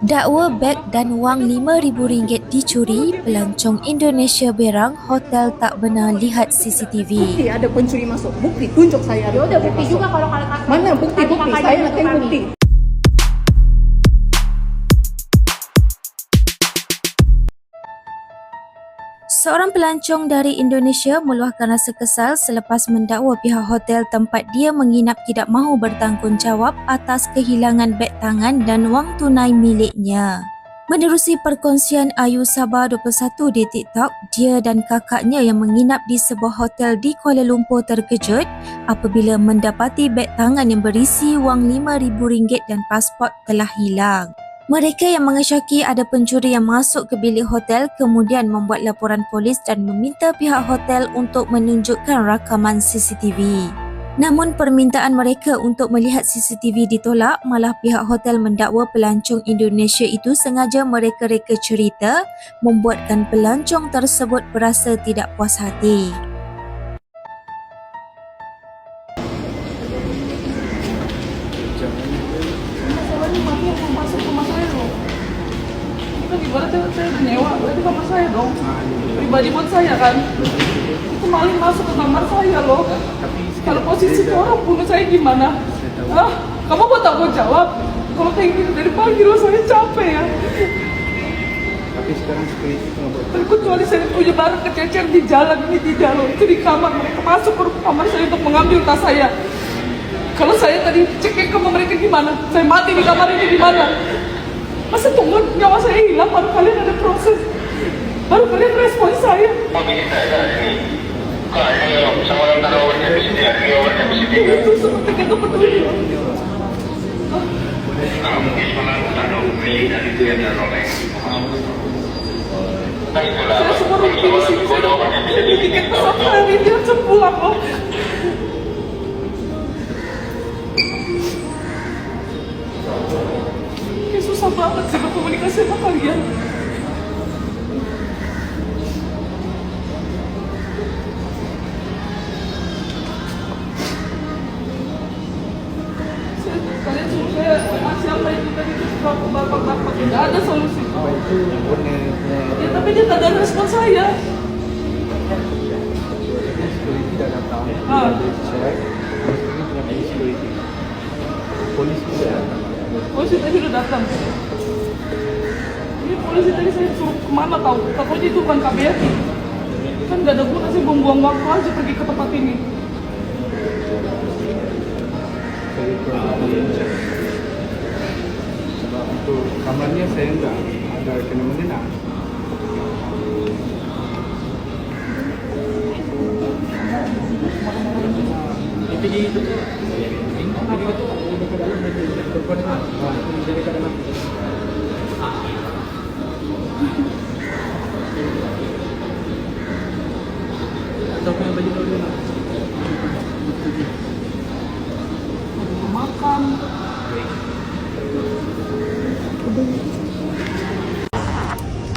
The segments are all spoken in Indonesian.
Dakwa beg dan wang RM5,000 dicuri, pelancong Indonesia berang hotel tak benar lihat CCTV. Bukti ada pencuri masuk. Bukti, tunjuk saya. Ya udah bukti juga kalau kalian Mana bukti? Saya nanti bukti. Seorang pelancong dari Indonesia meluahkan rasa kesal selepas mendakwa pihak hotel tempat dia menginap tidak mahu bertanggungjawab atas kehilangan beg tangan dan wang tunai miliknya. Menerusi perkongsian Ayu Sabah 21 di TikTok, dia dan kakaknya yang menginap di sebuah hotel di Kuala Lumpur terkejut apabila mendapati beg tangan yang berisi wang RM5,000 dan pasport telah hilang. Mereka yang mengesyaki ada pencuri yang masuk ke bilik hotel kemudian membuat laporan polis dan meminta pihak hotel untuk menunjukkan rakaman CCTV. Namun permintaan mereka untuk melihat CCTV ditolak, malah pihak hotel mendakwa pelancong Indonesia itu sengaja mereka-reka cerita membuatkan pelancong tersebut berasa tidak puas hati. Masalahnya mafia yang masuk rumah saya loh. Kan ibaratnya saya udah nyewa, berarti kamar saya dong. Pribadi buat saya kan. Itu maling masuk ke kamar saya loh. Kalau posisi itu orang bunuh saya gimana? Ah, kamu mau tanggung jawab? Kalau kayak gitu dari pagi loh saya capek ya. Tapi sekarang seperti itu nggak boleh. Terkecuali saya punya barang kececer di jalan ini tidak loh. Itu di kamar mereka masuk ke kamar saya untuk mengambil tas saya. Kalau saya tadi cekek sama mereka gimana? Saya mati di kamar ini gimana? Masa tunggu nyawa saya hilang baru kalian ada proses? Baru kalian respon saya? Itu seperti itu betul. Saya semua rugi di sini. Saya beli tiket pesawat hari dia sepulang loh. Ini susah banget sih berkomunikasi sama kalian. Kalian suruh saya siapa itu tadi itu bapak-bapak tidak ada solusi. Itu benar. Ya tapi dia tak ada respon saya. Security dah datang. Ah. Check. Ini dengan security. Polis juga datang. Polisi tadi udah datang. Ini polisi tadi saya suruh kemana tahu? Takutnya itu bukan KBRI. Kan gak ada guna sih buang-buang waktu aja pergi ke tempat ini. Sebab untuk kamarnya saya enggak ada kena-mengena. Pergi itu. Pergi itu. Ke dalam berkuasa. Jadi ke dalam. Atau punya baju dulu. Makan.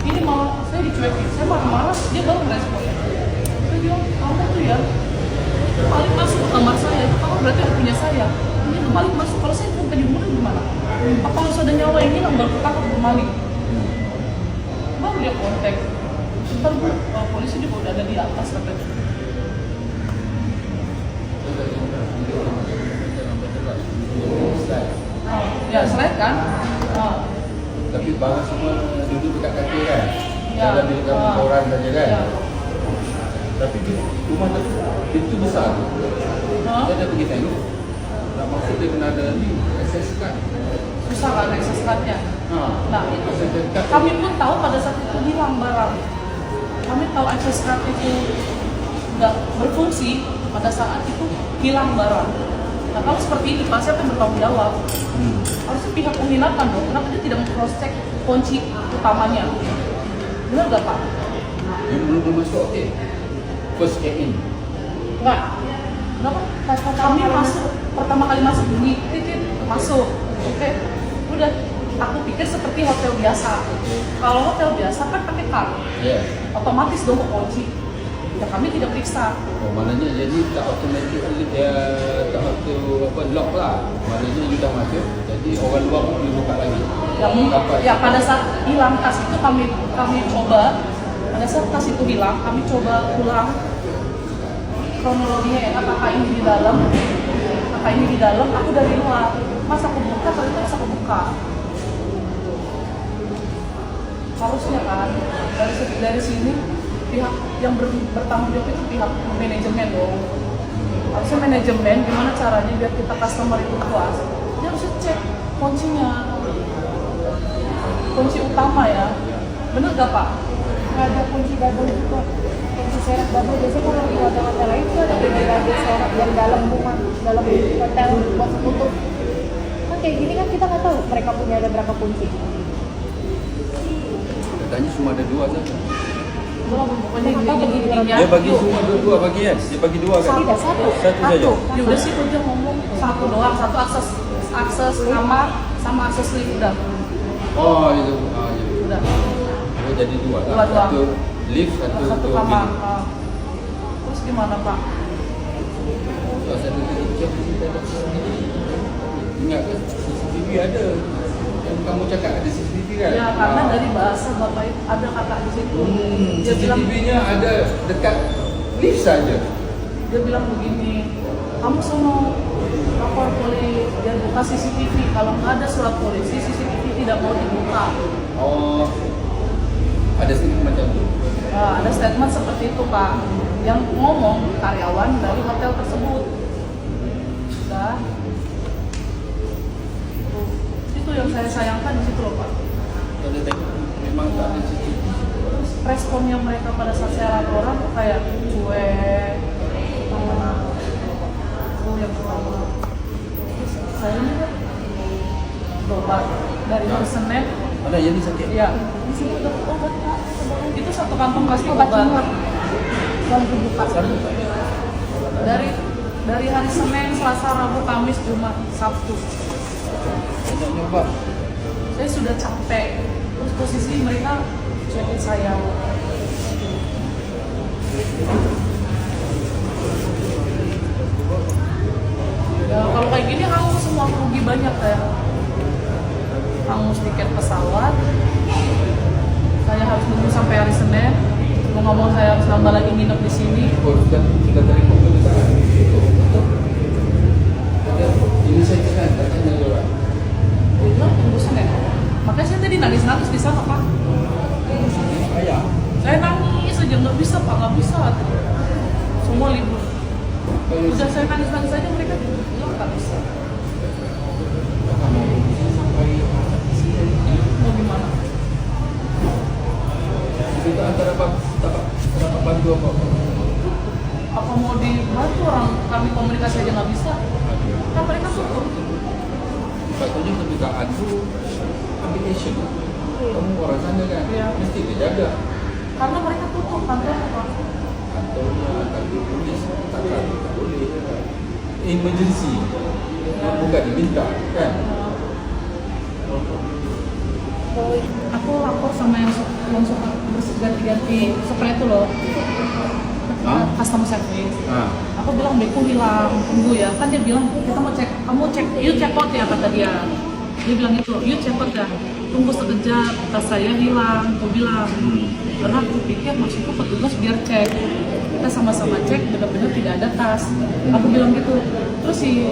Ini malah saya dicuekin, saya marah-marah, dia baru merespon. Saya bilang, kamu tuh ya, balik masuk ke kamar saya, itu kamu berarti udah punya saya. Ini tuh balik masuk, kalau saya bukan dibunuh gimana? Apa harus ada nyawa yang hilang baru ketangkap bermaling? Baru dia kontak. Ntar bu, polisi juga udah ada di atas katanya. Ya, slide kan? Tapi bawah semua duduk dekat kaki kan? Ya. Dalam di dalam koran saja kan? Ya. Tapi di rumah tu pintu besar. Dia ada pergi tengok. Nak masuk dia kena ada ni access card. Susah kan akses cardnya. Ha. Nah itu Access card. kami pun tahu pada saat itu hilang barang. Kami tahu akses card itu nggak berfungsi pada saat itu hilang barang. Nah kalau seperti ini Pak, siapa yang bertanggung jawab? Harusnya pihak penginapan dong. Kenapa dia tidak cross check kunci utamanya? Benar nggak Pak? Yang belum masuk okey. First check in. Enggak. Kenapa? Kami masuk pertama kali masuk di titik masuk. Oke. Udah. Aku pikir seperti hotel biasa. Kalau hotel biasa kan pakai card. Ya. Otomatis dong kunci. Ya kami tidak periksa. Oh, maknanya jadi tak automatic dia tak auto apa lock lah. Maknanya you dah masuk. Jadi orang luar pun boleh buka lagi. Ya pada saat hilang tas itu kami coba, pada saat tas itu hilang kami coba ulang kronologinya ya, kakak ini di dalam, aku dari luar, pas aku buka, ternyata aku buka. Harusnya kan dari sini pihak yang bertanggung jawab itu pihak manajemen dong. Harusnya manajemen gimana caranya biar kita customer itu puas, dia harus cek kuncinya, kunci utama ya, bener gak Pak? Ada kunci double juga, kunci seret double. Biasanya kalau di hotel-hotel lain itu ada bagian seret yang dalam rumah, dalam hotel buat tutup. Kan kayak gini kan kita nggak tahu mereka punya ada berapa kunci. Katanya cuma ada 2 saja. Pokoknya gini-gini ya. Dia bagi semua 2 bagian. Dia bagi 2 kan? Tidak, satu. Satu saja. Ya udah sih dia ngomong satu doang, satu akses kamar sama akses lift udah. Oh itu. Iya. Udah. Oh, jadi 2 lah. Dua doang. Satu lift, satu kamar. bilik. Terus gimana Pak? Satu kita ada CCTV. Ingat kan CCTV ada. Yang kamu cakap ada CCTV kan? Ya karena dari bahasa Bapak itu ada kakak di situ. Dia bilang CCTV-nya ada dekat lift saja. dia bilang begini, kamu sono lapor polisi biar buka CCTV. Kalau nggak ada surat polisi, CCTV tidak mau dibuka. Oh, ada sedikit macam itu. Nah, ada statement seperti itu Pak, yang ngomong karyawan dari hotel tersebut. Sudah. Itu yang saya sayangkan di situ loh Pak. Ada tengok, memang tak ada CCTV. Terus responnya mereka pada saat saya laporan kayak cuek, yang pertama. Terus saya ini kan berobat dari hari Senin. Mana yang ni sakit? Iya, di sini udah obat Pak. Itu satu kantong plastik Obat obat. semua. Yang dibuka. Sekarang tak? Dari hari Senin, Selasa, Rabu, Kamis, Jumat, Sabtu. Banyak nyoba. Saya sudah capek. Terus posisi mereka cuekin saya. Ya, kalau kayak gini hangus semua, rugi banyak ya. Hangus tiket pesawat. Saya harus nunggu sampai hari Senin. Mau ngomong saya harus nambah lagi nginep di sini. Oh, sudah terima keputusan. Ini saya kan tanya dia orang. Dia bilang tunggu Senin. Makanya saya tadi nangis-nangis di sana Pak. Ayah. Saya nangis aja, nggak bisa Pak, nggak bisa. Semua libur. Udah saya nangis-nangis aja mereka bilang nggak bisa. Mau gimana? Kita antara dapat bantu apa? Apa mau dibantu orang kami komunikasi aja nggak bisa? Kan mereka tutup. Katanya ketika adu application, kamu orang sana kan, Iya. mesti dijaga. Karena mereka tutup kantornya Pak. Kantornya kantor polis tak boleh. Emergency, bukan diminta kan? Aku lapor sama yang suka ganti-ganti spray itu loh. Hah? Customer service. Ah. Aku bilang beku hilang, tunggu ya. Kan dia bilang kita mau cek, kamu cek, you check out ya kata dia. Dia bilang itu, you check out ya. Tunggu sekejap, tas saya hilang. Aku bilang, karena aku pikir maksudku petugas biar cek. Kita sama-sama cek, benar-benar tidak ada tas. Aku bilang gitu. Terus si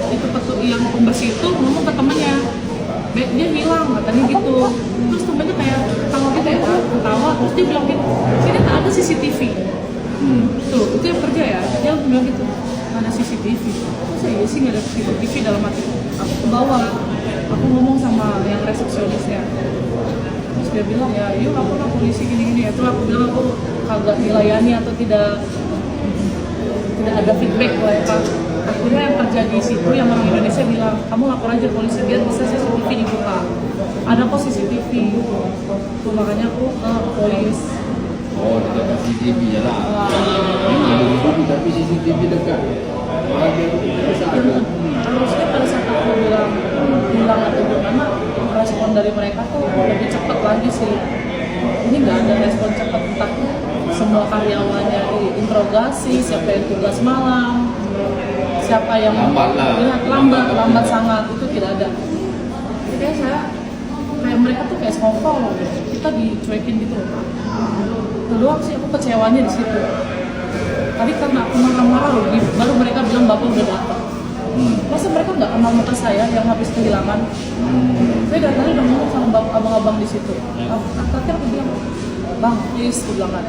itu yang pembersih itu ngomong ke temannya, dia bilang katanya gitu. Terus temannya kayak ketawa gitu ya, ketawa. Terus dia bilang gitu, sini tak ada CCTV. Tuh, itu yang kerja ya, dia bilang gitu, ada CCTV. Saya sih nggak ada CCTV dalam hati. Aku ke bawah, aku ngomong sama yang resepsionisnya. Terus dia bilang ya, yuk lapor lah polisi gini-gini. Itu aku bilang aku kagak dilayani atau tidak ada feedback lah ya Pak. Akhirnya yang kerja di situ yang orang Indonesia bilang, kamu lapor aja polisi biar bisa CCTV dibuka. Ada kok CCTV. Tuh makanya aku ke polis. Oh, dekat CCTV je lah. Memang ada CCTV tapi CCTV dekat. Orang dia biasa ada. Harusnya pada saat aku bilang hilang atau gimana, respon dari mereka tuh lebih cepat lagi sih. Ini nggak ada respon cepat, entah semua karyawannya diinterogasi, siapa yang tugas malam, siapa yang Lambat lah. lambat sangat, itu tidak ada. Jadi saya sofa loh, kita dicuekin gitu loh. Itu doang sih aku kecewanya di situ. Tadi karena aku marah-marah loh, baru mereka bilang bapak udah datang. Masa mereka nggak kenal muka saya yang habis kehilangan? Saya dari tadi udah ngomong sama abang-abang di situ. Akhirnya aku bilang, bang, please, aku bilang kan,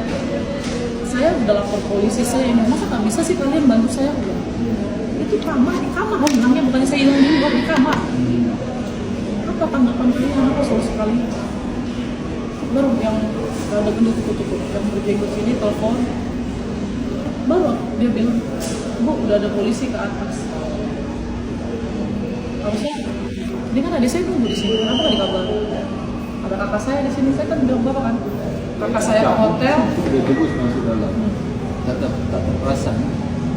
saya udah lapor polisi, saya ini masa nggak bisa sih kalian bantu saya? Aku bilang, itu kamar, di kamar, oh bilangnya bukannya saya hilang di luar, di kamar. Apa tanggapan kalian? Apa solusi kalian? Baru yang ada gendut tutup yang berjenggot sini telepon, baru dia bilang, bu udah ada polisi ke atas. Harusnya dia kan adik saya nunggu di sini, kenapa nggak dikabarin? Ada kakak saya di sini, saya kan bilang bapak kan, kakak saya ke hotel. Dia terus masuk dalam. Tak terperasan.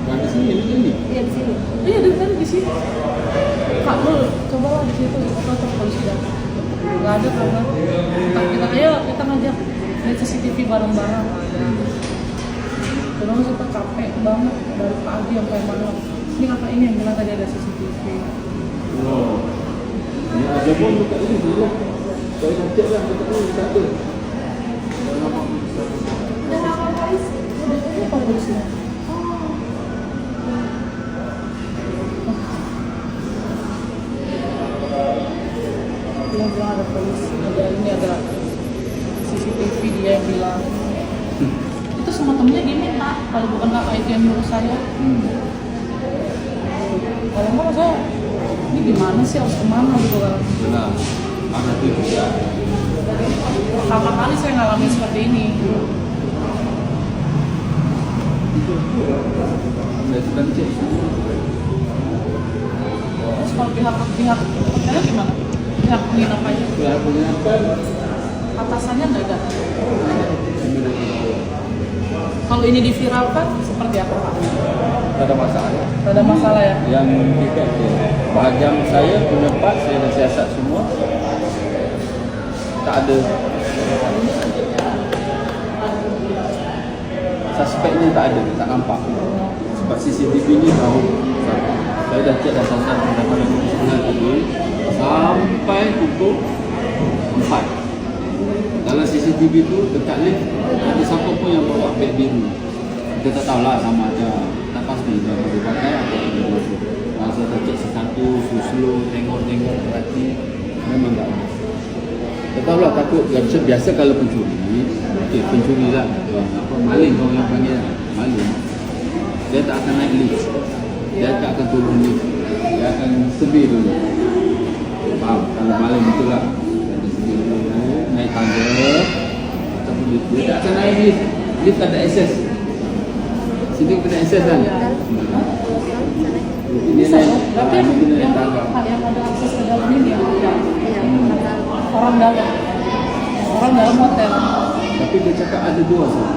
Nah, di sini ini. Iya di sini. Iya dari tadi di sini. Kak lu cobalah di situ, apa tuh polisi datang? Nggak ada karena kita ayo kita ngajak lihat CCTV bareng-bareng. Terus kita capek banget dari pagi sampai malam. Ini kakak ini yang bilang tadi ada CCTV. Oh. Ya, ada pun dekat ini dulu. Saya dah cek lah dekat ini tak ada. Apa polisinya? Bilang ada polisi, ada ini ada CCTV, dia yang bilang itu semua temennya dia minta, kalau bukan kakak itu yang nyuruh saya. Kalau enggak saya ini gimana sih, harus kemana gitu kan. Benar. Ada tu ya. Pertama kali saya ngalamin seperti ini. Saya sedang cek. Terus kalau pihak hotelnya gimana? Pihak penginapan aja. Pihak penginapan Atasannya nggak ada. Kalau ini diviralkan seperti apa Pak? tak ada masalah. Tak ada masalah ya? Yang kita bahagian saya pendapat saya dah siasat semua. Tak ada. Suspeknya tak ada, tak nampak. Sebab CCTV ni tahu. Saya dah cek dah siasat pada pukul 9 tadi sampai pukul 4. Dalam CCTV tu dekat lift ada siapa pun yang bawa beg biru. Kita tak tahulah sama ada, tak pasti dia boleh pakai atau tidak boleh. Saya dah cek satu, slow, tengok perhati, memang tak ada. Tak tahulah takut, biasa kalau pencuri, pencuri lah, apa, maling orang yang panggil maling. Dia tak akan naik lift, dia tak akan turun lift, dia akan sebi dulu. Faham? Kalau maling itulah. Naik tangga ataupun dia tak akan naik lift. Lift tak ada akses. Sini kena akses kan? Ini naik. Tapi yang ada akses ke dalam ini orang dalam hotel. Tapi dia cakap ada dua saja.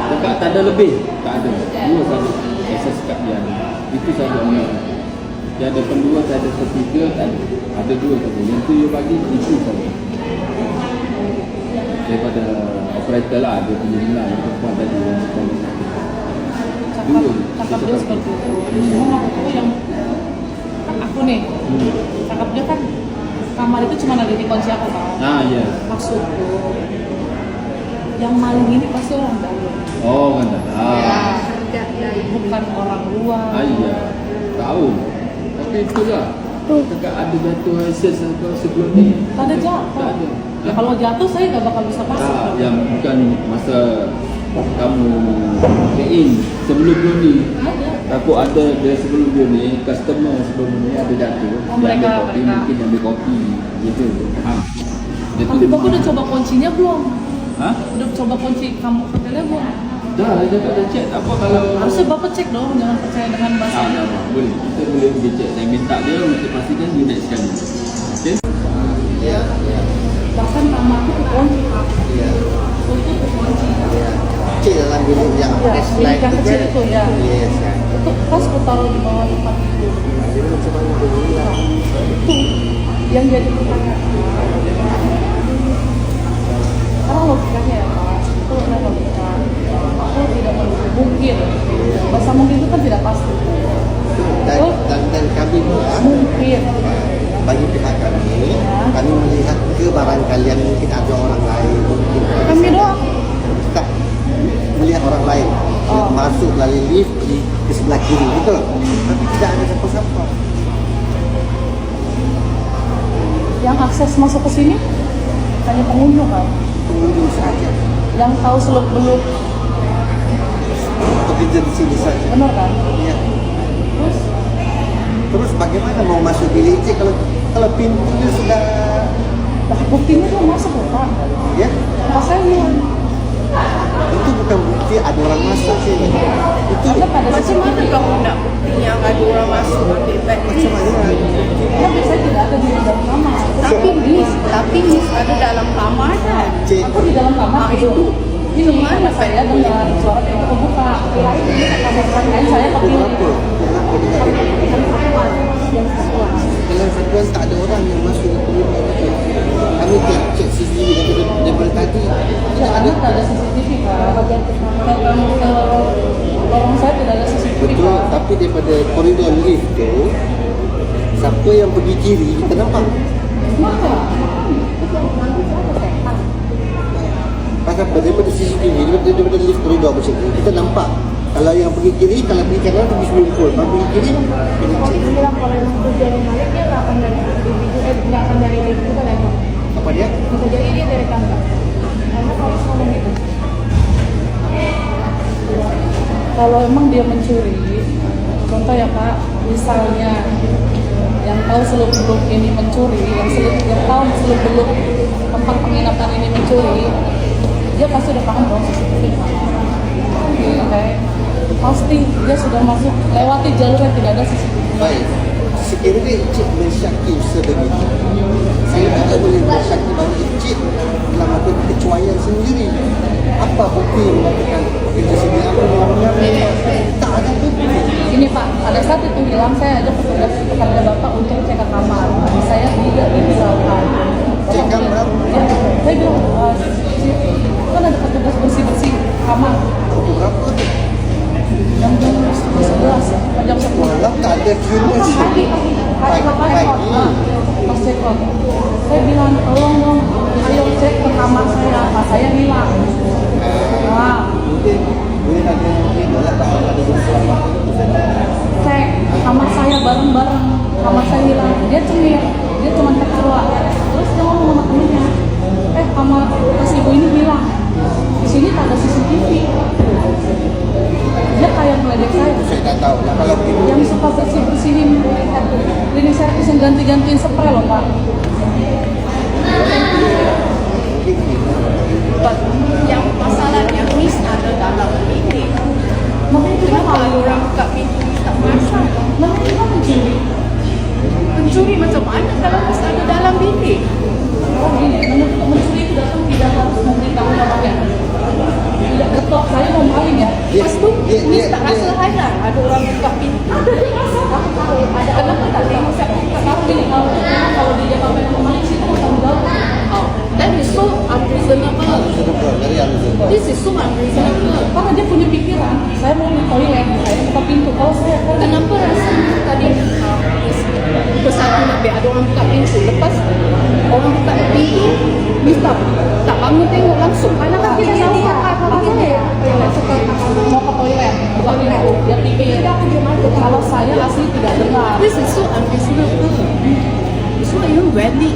Cakap tak ada lebih. Tak ada. Dua saja akses kat dia. Itu saja orang. Dia ada pendua, saya ada ketiga, tak ada. Ada dua saja. Yang tu dia bagi itu saja. Daripada operator lah, dia punya nilai yang perempuan tadi Cakap dia seperti itu. Semua aku yang kan aku nih, cakap dia kan kamar itu cuma ada di kunci aku kan. Ah ya. Maksudku yang maling ini pasti orang dalam. Oh kan tak. Bukan orang luar. Ah iya. Tahu. Tapi itulah. Dekat ada jatuh akses apa sebelum ni. Tak ada jatuh. Tak ada. Ya kalau jatuh saya nggak bakal bisa masuk. Tak, yang bukan masa kamu check-in sebelum ni. Ada. Takut ada dia sebelum ni, customer sebelum ni ada jatuh. Oh, dia ambil mereka- kopi, mereka. mungkin dia ambil kopi. Gitu. Faham? Dia Tapi bapak udah coba kuncinya belum? Hah? Udah coba kunci kamu hotelnya belum? Dah, dia cakap dah check. Apa kalau Harusnya bapak cek dong, jangan percaya dengan bahasanya. boleh. Kita boleh pergi check. Saya minta dia untuk pastikan dia naik sekali. Okey? Bahkan nama aku kekunci Pak. Itu kekunci. Kecil dalam bilik yang Ya, ada bilik slide yang kecil kan? itu, ya. Yes kan. Itu pas aku taruh di bawah tempat itu. Jadi macam mana dia bilang? Itu yang jadi pertanyaan. Karena logikanya ya Pak, itu adalah logika. Aku tidak mungkin. Bahasa mungkin itu kan tidak pasti. Dan kami pula Mungkin. bagi pihak kami melihat kebarangkalian orang kalian, mungkin ada orang lain, mungkin Kami doang. kita melihat orang lain masuk melalui lift ke sebelah kiri gitu loh. Tapi tidak ada siapa-siapa. Yang akses masuk ke sini hanya pengunjung kan, Pengunjung saja. yang tahu seluk beluk, Bekerja di sini saja. benar kan? Ya. Terus Terus bagaimana mau masuk bilik C kalau pintunya sudah buktinya tuh masuk loh Pak. ya? Pas saya bilang, Itu bukan bukti ada orang masuk sih. Itu karena pada CCTV kamu nak buktinya nggak ada orang masuk ambil beg? macam mana? ya biasanya tidak ada di dalam kamar. Tapi list ada dalam kamar kan? C Aku di dalam kamar itu. Ini mana saya dengar suara pintu kebuka. Kirain ini kamar orang lain, saya kepilih. Kenapa Yang sesuai. dalam satuan tak ada orang yang masuk ke rumah itu? Kami cek CCTV daripada tadi. Tidak ada. Tidak ada CCTV Pak. Bagian lorong saya tidak ada CCTV Betul, Pak. tapi daripada koridor lift tu, siapa yang pergi kiri kita nampak. Maka Pasal daripada CCTV, daripada lift koridor macam ni, kita nampak. Kalau yang pergi kiri, kalau pergi kanan pergi swimming pool. Kalau pergi kiri, pergi Kalau cek. dia bilang kalau yang tujuan balik dia nggak akan dari individu, nggak akan dari lift juga dari bawah. Apa dia? Bisa jadi dia dari tangga. Karena kalau ngomong gitu. Kalau emang dia mencuri, contoh ya Pak, misalnya yang tahu seluk beluk ini mencuri, yang tahu seluk beluk tempat penginapan ini mencuri, dia pasti udah paham dong CCTV. Oke. Pasti dia sudah masuk lewati jalur yang tidak ada CCTV. Baik. Sekiranya cik mensyaki sebegitu, saya tidak boleh mensyaki bahawa cik telah melakukan kecuaian sendiri. Apa bukti mengatakan bekerja sendiri? Apa yang tak ada bukti. Ini Pak, pada saat itu hilang saya ajak petugas kepada Bapak untuk cek ke kamar. Saya tidak diberitahukan. Cek kamar? Ya, saya bilang, kan ada petugas bersih-bersih kamar. Pukul berapa tu? Jam 11, jam 10. Malam tak ada kena sih. Pagi, pas cek out. Saya bilang, tolong dong, ayo cek ke kamar saya, apa saya hilang. Nah, Boleh ada mungkin dalam tak ada bersama. cek kamar saya bareng-bareng, kamar saya hilang. Dia cemir, dia cuma ketawa. Terus dia ngomong sama temennya, kamar pas ibu ini hilang. Di sini tak ada CCTV. Dia kayak meledek saya. Saya tak tahu lah kalau begitu. Yang suka bersih-bersihin cleaning service yang ganti-gantiin spray loh Pak. Yang masalahnya list ada dalam bilik. Makanya kita Kenapa tahu orang buka pintu list tak masuk? namanya kita mencuri. Pencuri macam mana kalau list ada dalam bilik? Oh gini, mencuri itu datang tidak harus memberitahu namanya. Tidak ketok saya mau maling ya. Dia- Lepas tu, dia- list dia- tak dia- rasa hadang ada orang buka pintu. Ada di masa aku tahu. Ada kenapa tak dia bisa sekarang gini kalau dia apa yang mau maling situ tanggung jawab. Oh, that is so unreasonable. Betul, dari yang itu. This is so unreasonable. Karena dia punya pikiran, saya mau di toilet, saya buka pintu. Kalau saya kan Kenapa rasa tadi pesatu nak biar ada orang buka pintu. Lepas orang buka pintu, minta tak bangun tengok langsung. karena kan kita tahu apa saya yang masuk ke mau ke toilet, buka pintu, dia pikir aku diam aja. Kalau saya asli tidak dengar. This is so unreasonable. It's not even valid.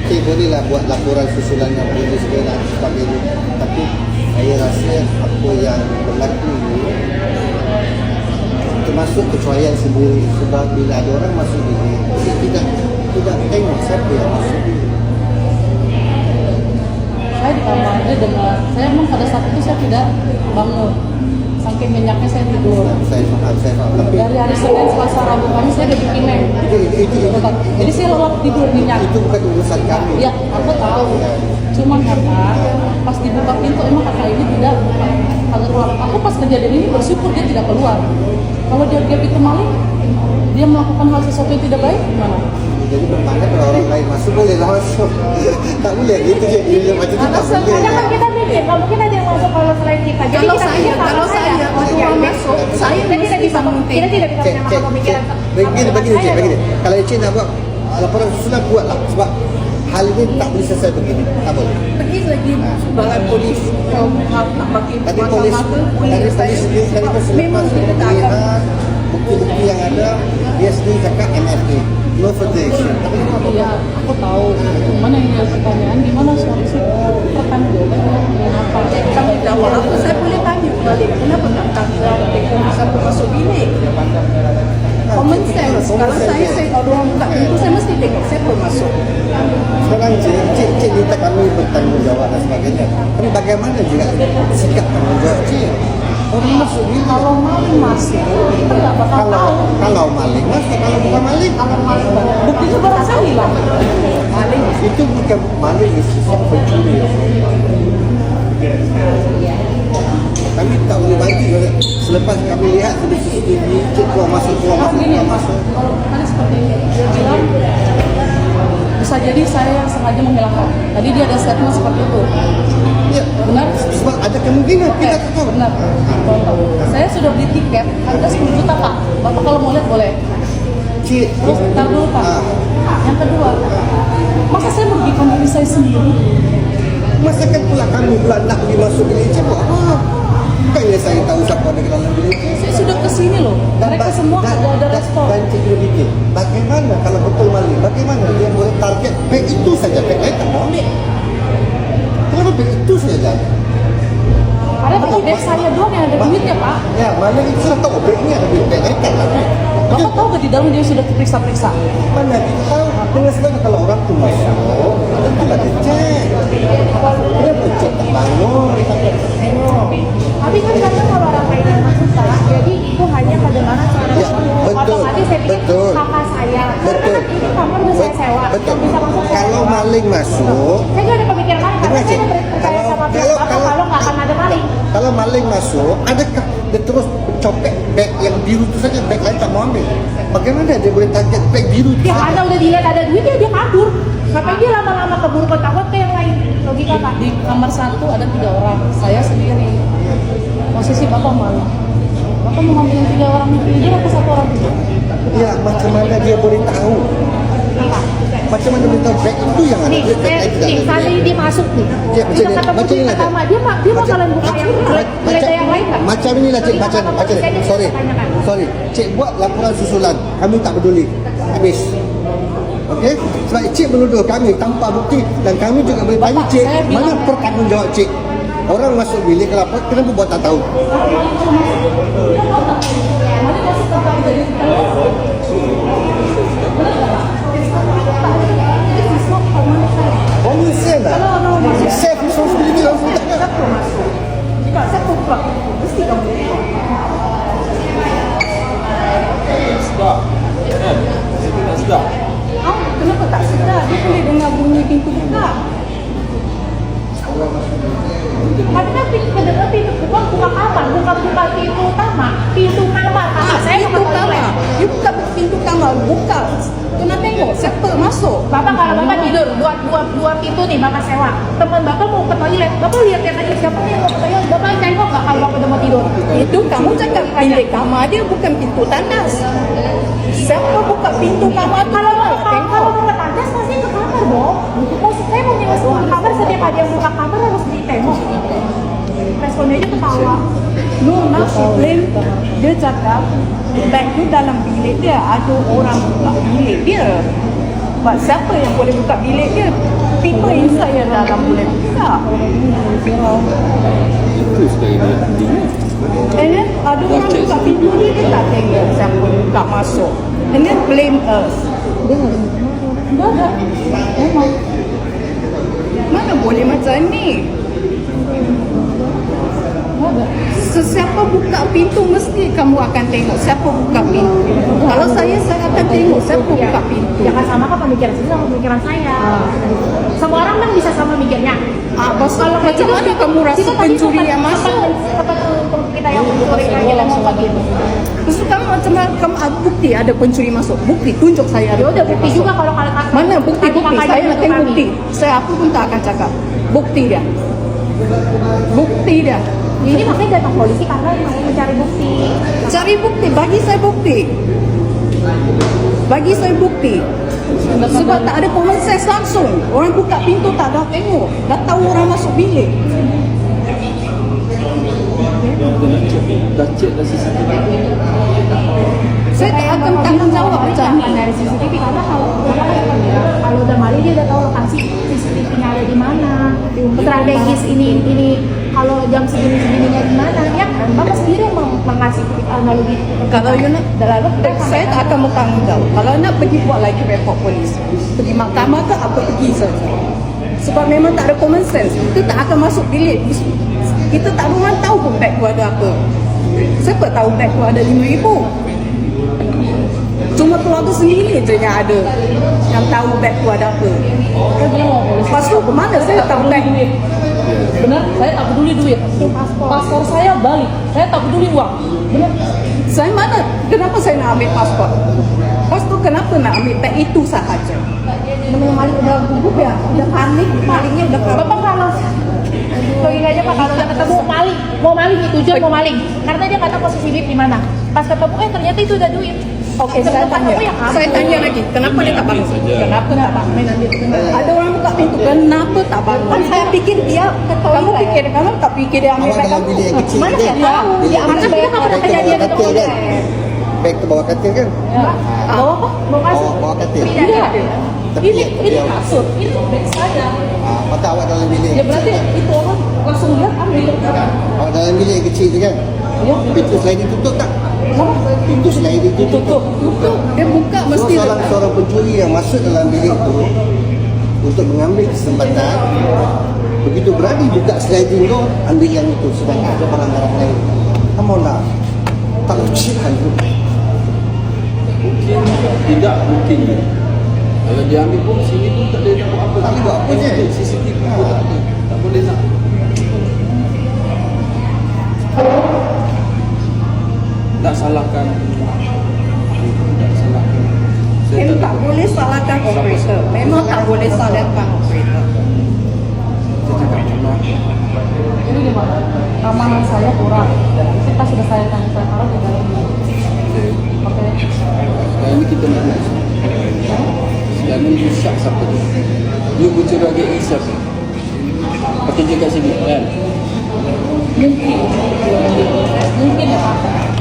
Cik bolehlah buat laporan susulan dengan polis ke dan sebagainya. Tapi saya rasa apa yang berlaku ini termasuk kecuaian sendiri. Sebab bila ada orang masuk ini, dia tidak tengok siapa yang masuk ini. Saya di kamar dia dengar. Saya memang pada saat itu saya tidak bangun. Saking minyaknya saya tidur. Saya faham. Tapi Dari hari Senin, Selasa, Rabu, Kamis saya udah di Penang. Jadi saya lewat tidur minyak. itu bukan urusan kami. Ya, aku tahu. Cuman karena pas dibuka pintu emang kakak ini tidak keluar. Aku pas kejadian ini bersyukur dia tidak keluar. Kalau dia itu maling, dia melakukan hal sesuatu yang tidak baik, gimana? Jadi bertanya kalau orang lain masuk boleh lah masuk. Tak boleh gitu je. Dia macam tu tak boleh. Kadang kan kita mikir, kalau mungkin ada yang masuk kalau selain kita. Jadi Kalau kita saya, pikir kalau saya ada orang masuk, saya kita tidak bisa mesti kita tidak bisa Cek. menyamakan pemikiran. Begini. Kalau Cik nak buat laporan susulan buatlah sebab hal ini tak boleh selesai begini. Tak boleh. Pergi lagi balai polis nak bagi Tadi polis selepas memang kita tak akan melihat bukti-bukti yang ada, dia sendiri cakap MFA, no further action. Tapi ya, aku tahu mana yang ada pertanyaan di mana solusi pertanggungjawaban kenapa kami jawab apa saya boleh tanya balik kenapa tak tanya bisa masuk bilik common sense kalau saya kalau orang buka pintu saya mesti tengok siapa masuk sekarang cik minta kami bertanggungjawab dan sebagainya. Tapi bagaimana juga sikap tanggungjawab cik? Orang masuk bilik. kalau maling masuk kita tak bakal tahu Kalau maling masuk, kalau bukan maling. kalau maling bukti itu berasa hilang maling Itu bukan maling, itu pencuri. Kami tak boleh bagi selepas kami lihat di CCTV, cik keluar masuk. gini kalau ada seperti ini dia bilang bisa jadi saya yang sengaja menghilangkan tadi dia ada statement seperti itu Ya, benar sebab ada kemungkinan kita tak tahu. benar saya sudah beli tiket harga 10 juta pak bapak kalau mau lihat boleh Cik, terus ntar dulu pak yang kedua masa saya merugikan diri saya sendiri masakan pula kami pula nak pergi masuk bilik cik buat apa? Bukannya saya tahu siapa ada ke dalam bilik cik. saya sudah kesini loh mereka semua ada respon Dan cik kena fikir, bagaimana kalau betul maling? Bagaimana dia boleh target beg itu saja? Beg lain tak mau ambil. Kenapa beg itu saja? padahal betul beg saya doang yang ada duitnya pak Ya, maling itu sudah tahu begnya ada duit, beg lain tak ambil. bapak tahu gak di dalam dia sudah periksa-periksa Mana kita tahu? Dengan sebab kalau orang tu masuk, ada tak ada cek. Kenapa cek tak bangun? Tapi kan kadang kalau orang lain yang masuk Pak, jadi itu hanya kedengaran suara Ya, betul, otomatis saya pikir betul. kakak saya. Betul. Karena ini kamar udah saya sewa, Betul. yang bisa masuk saya Kalau sewa. maling masuk, Saya nggak ada pemikiran lain, karena Dengar, saya Cik. udah percaya Kalau- sama pihak kalau- Bapak kalau- kalau nggak akan ada maling. kalau maling masuk, adakah dia terus copek beg yang biru itu saja, beg lain tak mau ambil? Bagaimana dia boleh target beg biru itu Yang saja? Anda udah dilihat ada duitnya, dia kabur. Ngapain dia lama-lama keburu kotak ke yang lain? Logika Pak. di kamar satu ada 3 orang saya sendiri posisi bapak malah bapak mau ngambil yang 3 orang itu dia apa 1 orang itu Ya, macam mana dia boleh tahu? Macam mana dia tahu beg itu yang ada Nih, duit, beg lain tidak nih, ada kali duit? ini masuk nih. Cik, Dia macam ni, kata macam putri ni lah, Cik. pertama, dia bakalan buka yang geledah yang lain nggak? Macam inilah cik, Jadi macam Bapak macam ni. saya Sorry, tanyakan. sorry. Cik buat laporan susulan, kami tak peduli. Habis. Okey? Sebab cik menuduh kami tanpa bukti dan kami juga boleh tanya Bapak, cik, saya bilang- mana pertanggungjawab cik? Orang masuk bilik kelapa, kenapa buat tak tahu? Common sense lah. Self responsibility langsung tak ada. jika saya buka mesti kamu Sedap. Kan? Itu tak sedap. kenapa tak sedar dia boleh dengar bunyi pintu buka Karena pintu bukan buka kamar, bukan buka pintu utama, pintu kamar. Saya pintu kamar you buka pintu kamar buka kena tengok siapa masuk Bapak kalau Bapak tidur dua pintu nih Bapak sewa. Teman Bapak mau ke toilet, Bapak lihat yang tadi siapa nih yang mau ke toilet. Bapak tengok nggak kalau Bapak udah mau tidur? itu kamu cakap bilik kamar dia bukan pintu tandas siapa buka pintu kamar tu Kalau kamu Bapak kalau Bapak tandas pasti ke kamar dong. Maksud saya mau nyewa semua kamar setiap ada yang buka kamar harus ditengok. Responnya aja ketawa. no now she blame dia cakap bag tu dalam bilik dia ada orang buka bilik dia but siapa yang boleh buka bilik dia people inside yang dalam boleh buka Itu sekali dia. and then ada orang buka pintu ni dia tak tengok siapa buka masuk and then blame us dah dah memang mana boleh macam ni sesiapa buka pintu mesti kamu akan tengok siapa buka pintu kalau saya akan tengok siapa buka pintu Jangan samakan pemikiran saya sama pemikiran saya. Semua orang kan bisa sama mikirnya. kalau macam mana kamu rasa pencuri yang masuk Kita yang mencuri lagi langsung lagi. maksud kamu macam mana kamu ada bukti ada pencuri masuk bukti tunjuk saya ada Ya udah bukti juga kalau kalian mana bukti-bukti saya nak tengok bukti saya apa pun tak akan cakap bukti dia Ini makanya datang polisi karena mau mencari bukti. cari bukti bagi saya bukti Sebab tak ada common sense langsung. Orang buka pintu tak ada tengok. Dah tahu orang masuk bilik. Dah cek dah CCTV. Saya tak akan tanggung jawab macam ni. Dari CCTV karena kalau udah maling dia udah tahu lokasi CCTV-nya ada di mana, strategis ini kalau jam segini-segininya di mana, ya kan? Bapak sendiri yang mengasih analogi. Kalau you nak, saya tak akan bertanggung jawab. Kalau nak pergi buat lagi report polis, pergi mahkamah ke apa, pergi saja. Sebab memang tak ada common sense. Kita tak akan masuk bilik. Kita tak orang tahu pun beg tu ada apa. Siapa tahu beg tu ada RM5,000? Cuma keluarga sendiri je yang ada, yang tahu beg tu ada apa. Lepas tu ke mana saya tahu beg? Benar, saya tak peduli duit. Paspor saya balik, saya tak peduli uang. Benar. Saya mana? Kenapa saya nak ambil paspor? Lepas tu kenapa nak ambil beg itu sahaja? Namanya maling udah gugup ya, udah panik, malingnya udah Bapak kalau logika aja Pak, kalau udah ketemu mau maling itu jual mau maling, karena dia nggak tahu posisi duit di mana. Pas ketemu ternyata itu udah duit. Oke, saya tanya lagi, kenapa dia tak bangun? Kenapa tak bangun? Ada orang buka pintu, kenapa tak bangun? Saya pikir dia ke toilet. Kamu tak pikir dia ambil Awak beg dalam kamu? bilik yang kecil Mana tu saya kan? tahu? Dia ambil beg kamu Beg kejadian ke itu. bawah katil kan? Beg ke bawah katil kan? Bawa apa? Mau kasih? Bawah katil. Iya. Tepi Ini kasur, ini beg saya. Maka awak dalam bilik Ya berarti itu orang langsung lihat ambil. Awak dalam bilik yang kecil tu kan? Pintu sliding tutup tak? Pintu sliding tutup. Dia buka mesti Seorang pencuri yang masuk dalam bilik tu untuk mengambil kesempatan, begitu berani buka sliding tu, ambil yang itu, sedangkan ada barang-barang lain. Kamu nak tak ucikan tu. Mungkin tidak mungkin. Kalau dia ambil pun sini pun tak boleh nak buat apa. Tak boleh buat apa je. CCTV pun tak ada. Tak boleh nak. Tak salahkan. Tak salahkan. Saya tak boleh salahkan operator. Memang tak boleh salahkan operator. Saya cakap cuma Ini gimana? Keamanan saya kurang. Kita sudah saya tanya sekarang di dalam. Oke. sekarang ni kita nak rusak. Sekarang ni rusak siapa tu? You mencurigai siapa? Pekerja kat sini kan? Mungkin ya Pak.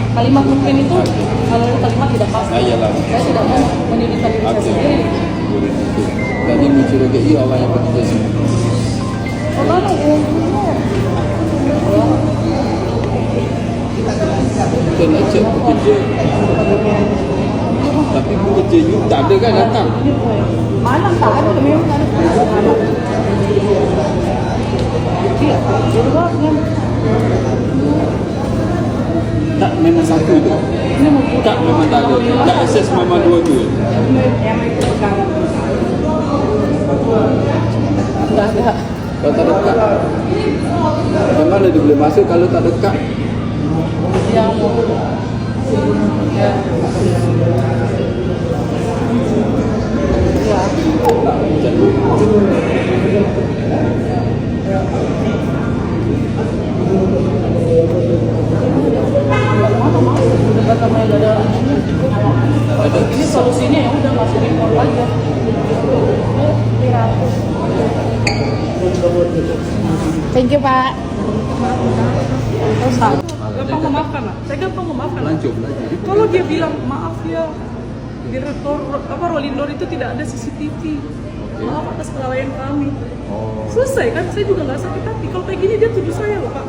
Kalimat mungkin itu kalau kalimat tidak pasti. Iyalah. Saya tidak mau menyudutkan diri saya sendiri. Dan dia mencurigai orang yang bekerja sini. Kita nak cek pekerja. Tapi pekerja you tak ada kan datang? Malam tak ada, memang tak ada. Tak, memang satu tu. Tak, memang tak ada. Tak akses memang dua tu. Enggak ada. Kalau tak ada kad, macam mana dia boleh masuk kalau tak ada kad? Yang Macam tu. Ada. ini solusinya ya udah masuk impor aja. Thank you Pak. Gampang memaafkan lah. Saya gampang memaafkan. Lanjut. Kalau dia bilang maaf ya, direktur Rolindor itu tidak ada CCTV. Maaf atas kelalaian kami. Selesai kan? Saya juga nggak sakit hati. Kalau kayak gini dia tuduh saya loh Pak.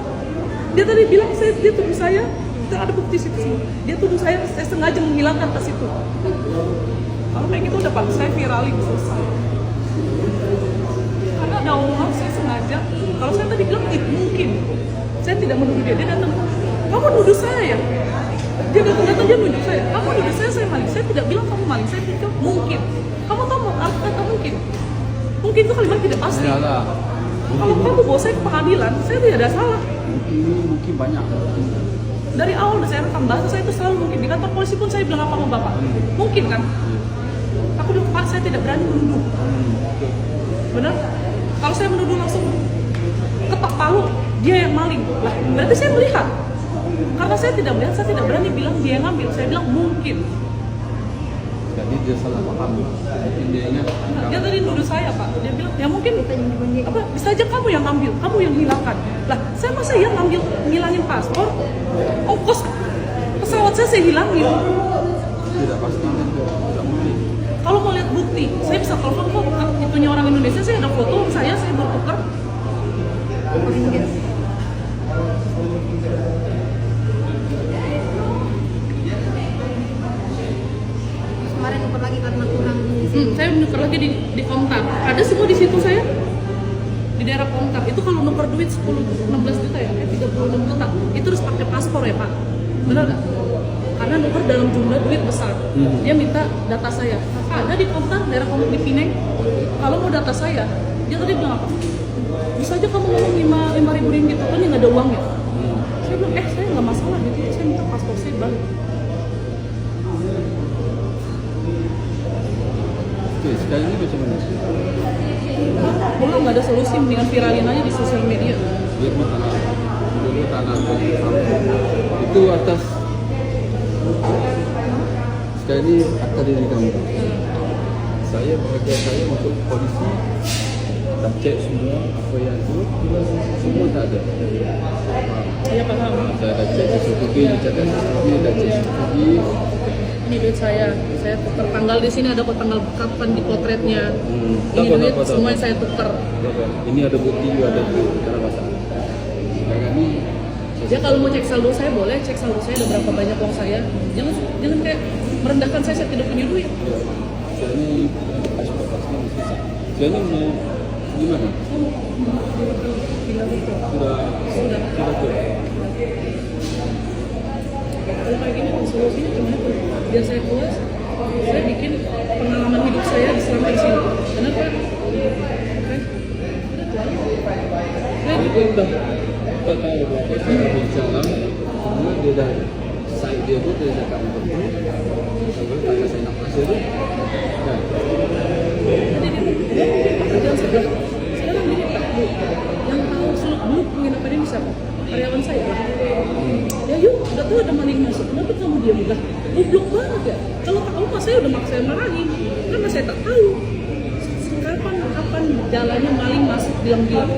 Dia tadi bilang dia tuduh saya. Tidak ada bukti situ. Dia tuduh saya sengaja menghilangkan tas itu. Kalau kayak gitu udah Pak, saya viralin selesai. Karena ada orang saya sengaja. Kalau saya tadi bilang mungkin. Saya tidak menuduh dia. Dia datang. Kamu nuduh saya ya? Dia datang dia nuduh saya. Kamu nuduh saya maling. Saya tidak bilang kamu maling. Saya bilang mungkin. Kamu tahu apa kata mungkin? Mungkin itu kalimat tidak pasti. Yalah. Kalau kamu bawa saya ke pengadilan, saya tidak ada salah. Mungkin banyak. Dari awal udah saya rekam bahasa saya itu selalu mungkin. Di kantor polisi pun saya bilang apa sama bapak? Mungkin kan? Aku bilang Pak, saya tidak berani menuduh. Benar? Kalau saya menuduh langsung ketok palu, dia yang maling. Lah, berarti saya melihat. Karena saya tidak melihat, saya tidak berani bilang dia yang ngambil. Saya bilang mungkin. Jadi dia salah paham. Mungkin dia ingat. Dia tadi nuduh saya Pak, dia bilang ya mungkin apa bisa aja kamu yang ambil, kamu yang hilangkan. Lah saya masa ya ngambil ngilangin paspor, ongkos pesawat saya hilangin. Tidak pasti itu tidak mungkin. Kalau mau lihat bukti, saya bisa telepon kok itunya orang Indonesia, saya ada foto saya bertukar. Kemarin nuker lagi karena kurang Saya nuker lagi di Komtar. Ada semua di situ saya. Di daerah Komtar. Itu kalau nuker duit 16 juta ya, 36 juta. Itu harus pakai paspor ya, Pak. Benar nggak? Karena nuker dalam jumlah duit besar. Dia minta data saya. Ada di Komtar, daerah Komtar di Pineng. Kalau mau data saya, dia tadi bilang apa? Bisa aja kamu ngomong 5.000 ringgit, kan yang nggak ada uangnya. Saya bilang, saya nggak masalah gitu. Saya minta paspor saya balik. Oke, sekarang ini macam mana? Kalau nggak ada solusi, mendingan viralin aja di sosial media. Biar tanah dulu tanah itu atas sekarang ini atas diri kamu. Saya bahagia saya masuk polisi, dah cek semua apa yang itu, semua tak ada. Saya paham. Saya dah cek CCTV, dicatat CCTV, dah cek CCTV. Ini duit saya tukar tanggal di sini ada tanggal kapan di potretnya. Ini duit semua yang saya tukar. Ini ada bukti, ada cara masalah. Sekarang ini Dia kalau mau cek saldo saya boleh, cek saldo saya ada berapa banyak uang saya. Jangan kayak merendahkan saya tidak punya duit. saya ini paspor pasti susah. Saya ini mau gimana? Sudah tuh. Kalau kayak gini solusinya gimana tuh? Biar saya puas, saya bikin pengalaman hidup saya selama di sini. Kenapa? Itu udah tak tahu berapa saya bincang, semua dia dah side dia tu dia cakap macam tu. Kalau tak saya nak pasal tu, kan? Pekerjaan sebelah. Sekarang gini Pak, Bu, yang tahu seluk beluk penginapan ini siapa? Karyawan saya. Ya yuk, udah tahu ada maling masuk. Kenapa kamu diam lah? Goblok banget ya. Kalau tahu mas saya udah maksa marahin. Karena saya tak tahu. Kapan jalannya maling masuk bilang-bilang.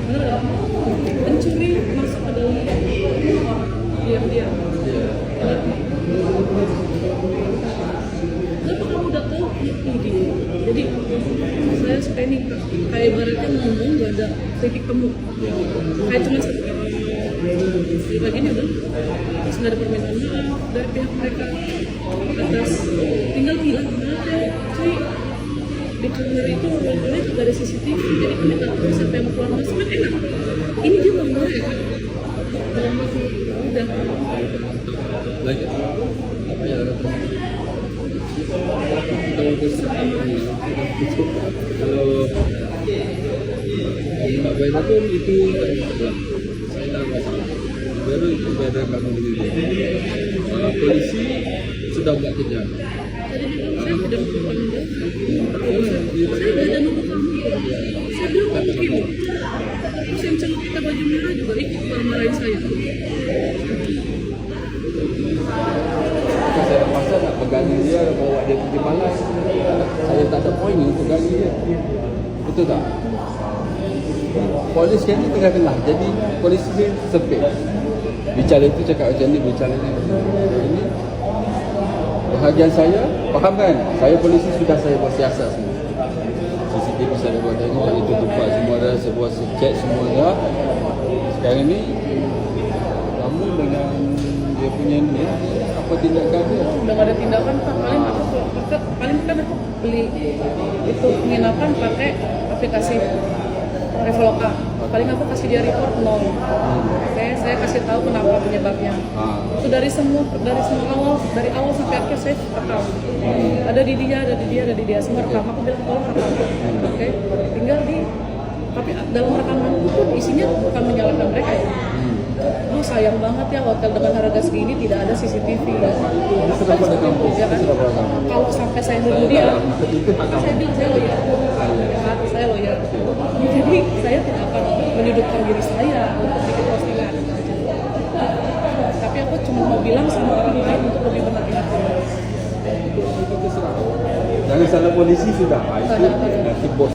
Benar nggak? Pencuri masuk ke dalam diam-diam. Kenapa kamu udah tahu ini? Jadi saya spending kayak ibaratnya ngomong gak ada titik temu. Kayak cuma kayak gini udah. Terus nggak ada permintaan maaf dari pihak mereka atas tinggal bilang ada cuy di kamera itu awalnya juga ada CCTV jadi kami tak tahu siapa yang keluar masuk kan enak. Ini dia mau ya kan? Dalam waktu udah. Lagi apa yang ada teman? Kalau Mbak Baina tu itu saya dah masalah. Baru itu ada kamu dulu. Polisi sudah buat kerja. Saya tidak melakukan saya tidak ada nuduh kamu. Saya bilang kamu gini. Terus yang celuk kita baju merah juga ikut marah-marahin saya. Saya paksa nak pegang dia, bawa dia pergi malas. Saya tak ada poin untuk pegang dia. Betul tak? Polis kan ni tengah-tengah. Jadi polis ni sepik. Bicara itu cakap macam ni, bicara ni. Ini bahagian saya, faham kan? Saya polisi sudah saya buat siasat semua. CCTV saya buat tengok, itu tempat semua dah, saya buat cek semua dah. Sekarang ni kamu dengan dia punya ni, apa tindakan dia? Udah gak ada tindakan Pak, paling kan aku beli itu penginapan pakai aplikasi Traveloka. Paling aku kasih dia report 0. Oke, saya kasih tahu kenapa penyebabnya. Itu dari awal sampai akhir saya rekam. Ada di dia, semua rekam. Aku bilang tolong rekam. Oke, tinggal tapi dalam rekaman itu pun isinya bukan menyalahkan mereka ya. Lu sayang banget ya hotel dengan harga segini tidak ada CCTV. Ya kan? Kalau sampai saya nuduh dia, saya bilang saya loyal. Saya loyal. Jadi saya tidak akan menyudutkan diri saya untuk bikin postingan. Tapi aku cuma mau bilang sama orang lain untuk lebih berhati-hati. Jangan salah polisi sudah. Itu nanti bos